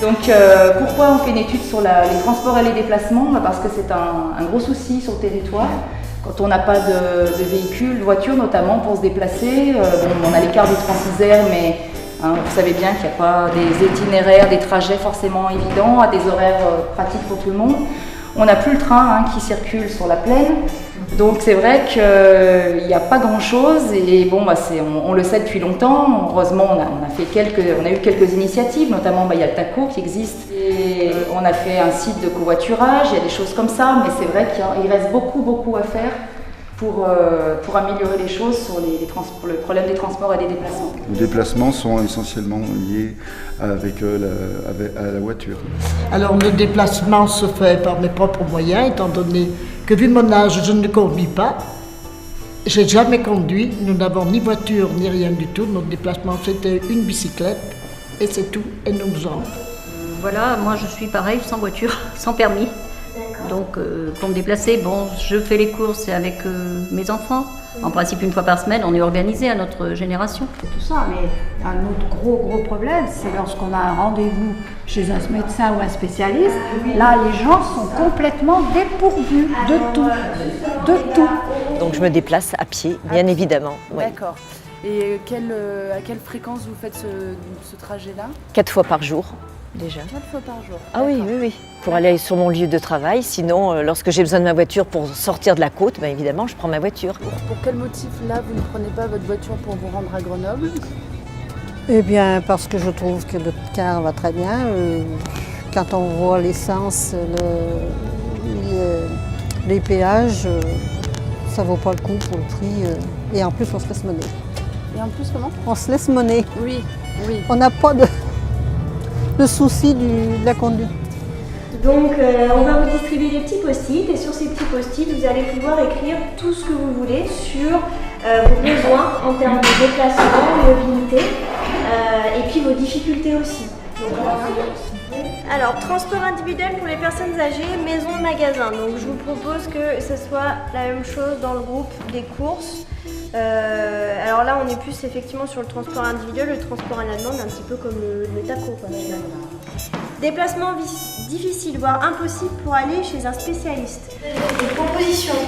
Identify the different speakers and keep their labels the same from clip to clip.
Speaker 1: Donc pourquoi on fait une étude sur les transports et les déplacements? Parce que c'est un gros souci sur le territoire. Quand on n'a pas de véhicule, de voiture notamment pour se déplacer, on a les cars du Transisère, mais vous savez bien qu'il n'y a pas des itinéraires, des trajets forcément évidents, à des horaires pratiques pour tout le monde. On n'a plus le train qui circule sur la plaine, donc c'est vrai qu'il n'y a pas grand-chose et bon, on le sait depuis longtemps. Heureusement, on a eu quelques initiatives, notamment il y a le TACO qui existe et on a fait un site de covoiturage, il y a des choses comme ça, mais c'est vrai qu'il reste beaucoup à faire pour améliorer les choses sur le problème des transports et des déplacements.
Speaker 2: Les déplacements sont essentiellement liés à la voiture.
Speaker 3: Alors le déplacement se fait par mes propres moyens, étant donné que vu mon âge, je ne conduis pas. J'ai jamais conduit, nous n'avons ni voiture ni rien du tout. Notre déplacement c'était une bicyclette et c'est tout, et nous nous en.
Speaker 4: Voilà, moi je suis pareil, sans voiture, sans permis. Donc pour me déplacer, je fais les courses avec mes enfants. En principe, une fois par semaine, on est organisé à notre génération.
Speaker 5: Tout ça, mais un autre gros problème, c'est lorsqu'on a un rendez-vous chez un médecin ou un spécialiste, là les gens sont complètement dépourvus de tout.
Speaker 6: Donc je me déplace à pied, bien évidemment. Ouais.
Speaker 7: D'accord. Et à quelle fréquence vous faites ce trajet-là?
Speaker 6: 4 fois par jour. Déjà.
Speaker 7: 4 fois par jour.
Speaker 6: Ah oui. Pour aller sur mon lieu de travail. Sinon, lorsque j'ai besoin de ma voiture pour sortir de la côte, évidemment, je prends ma voiture.
Speaker 7: Pour quel motif, là, vous ne prenez pas votre voiture pour vous rendre à Grenoble?
Speaker 8: Eh bien, parce que je trouve que le car va très bien. Quand on voit l'essence, les péages, ça ne vaut pas le coup pour le prix. Et en plus, on se laisse monnaie.
Speaker 7: Et en plus, comment?
Speaker 8: On se laisse monnaie.
Speaker 7: Oui.
Speaker 8: On n'a pas de souci de la conduite.
Speaker 9: Donc on va vous distribuer des petits post-it et sur ces petits post-it vous allez pouvoir écrire tout ce que vous voulez sur vos besoins en termes de déplacement, de mobilité et puis vos difficultés aussi. Donc, alors transport individuel pour les personnes âgées, maison, magasin. Donc je vous propose que ce soit la même chose dans le groupe des courses. Alors là on est plus effectivement sur le transport individuel, le transport à la demande, un petit peu comme le TACO quoi, finalement. Déplacement difficile, voire impossible pour aller chez un spécialiste. Des propositions,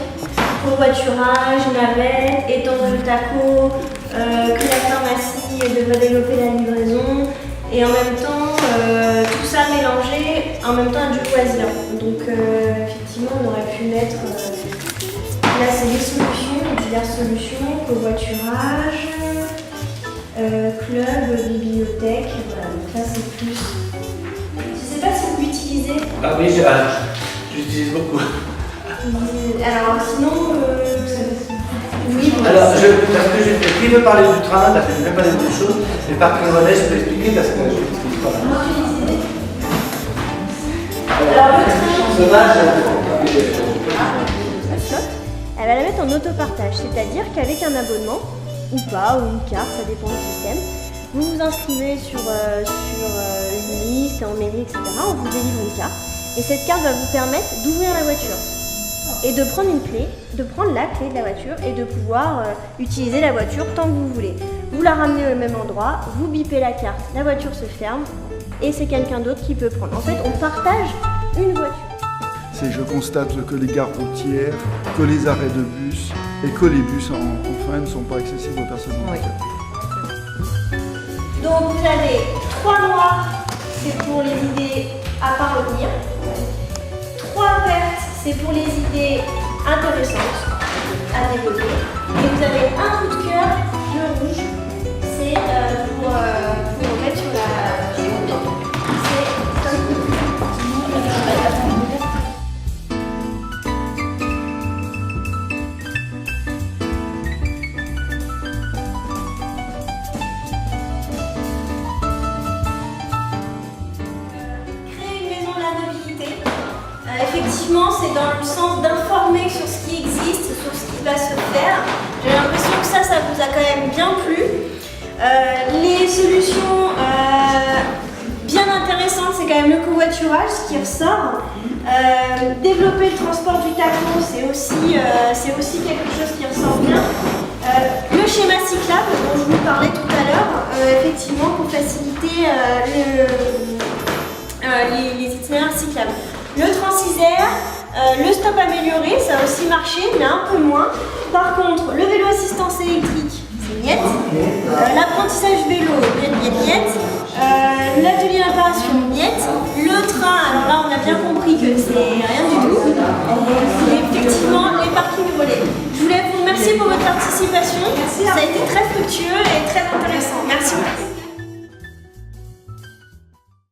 Speaker 9: covoiturage, navette, étendre le TACO, que la pharmacie devrait développer la livraison et en même temps tout ça mélangé en même temps à du loisir. Donc effectivement on aurait pu mettre là c'est les solutions, diverses solutions, covoiturage, club, bibliothèque, voilà, donc là c'est plus. Je sais pas si vous l'utilisez.
Speaker 10: Ah oui, j'utilise beaucoup.
Speaker 9: Alors sinon, oui.
Speaker 10: Alors, parce que qui veut parler du train, parce que je ne vais pas dire autre chose, mais par curiosité, je peux expliquer parce que je n'utilise pas.
Speaker 9: Alors le train, elle va la mettre en autopartage, c'est-à-dire qu'avec un abonnement, ou pas, ou une carte, ça dépend du système, vous vous inscrivez sur une liste, en mairie, etc. On vous délivre une carte et cette carte va vous permettre d'ouvrir la voiture et de prendre une clé, de prendre la clé de la voiture et de pouvoir utiliser la voiture tant que vous voulez. Vous la ramenez au même endroit, vous bipez la carte, la voiture se ferme et c'est quelqu'un d'autre qui peut prendre. En fait, on partage une voiture.
Speaker 2: Je constate que les gares routières, que les arrêts de bus et que les bus enfin ne sont pas accessibles aux personnes handicapées.
Speaker 9: Donc vous avez 3 noirs, c'est pour les idées à parvenir. 3 vertes, c'est pour les idées intéressantes à développer. Et vous avez un coup de cœur, le rouge, c'est pour mettre sur la effectivement, c'est dans le sens d'informer sur ce qui existe, sur ce qui va se faire. J'ai l'impression que ça vous a quand même bien plu. Les solutions bien intéressantes, c'est quand même le covoiturage, ce qui ressort. Développer le transport du TACO, c'est aussi quelque chose qui ressort bien. Le schéma cyclable dont je vous parlais tout à l'heure, effectivement pour faciliter Le stop amélioré, ça a aussi marché, mais un peu moins. Par contre, le vélo assistance électrique, c'est niet. L'apprentissage vélo, niet. L'atelier réparation, niet. Le train, alors là, on a bien compris que c'est rien du tout. Et effectivement, les parkings relais. Je voulais vous remercier pour votre participation. Ça a été très fructueux et très